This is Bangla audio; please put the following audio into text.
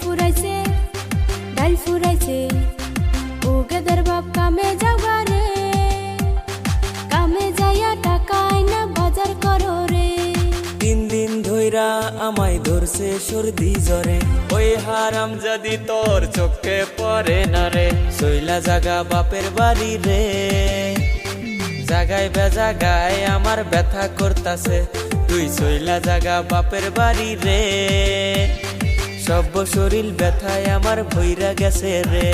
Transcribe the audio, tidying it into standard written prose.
ফুরাইছে ডাইল ফুরাইছে ও গেদের বাপ কামে যাওয়া রে, কামে যাইয়া টাকা আইনা বাজার করো রে। 3 দিন ধইরা আমায় ধরছে সর্দি জ্বরে, ওই হারাম যদি তোর চোখে পড়ে না রে। সইলা জাগা বাপের বাড়ি রে, জাগায় বেজাগায় আমার ব্যথা করতাছে। তুই সইলা জাগা বাপের বাড়ি রে, সব শরীর ব্যথায় আমার ভইরা গেছে রে।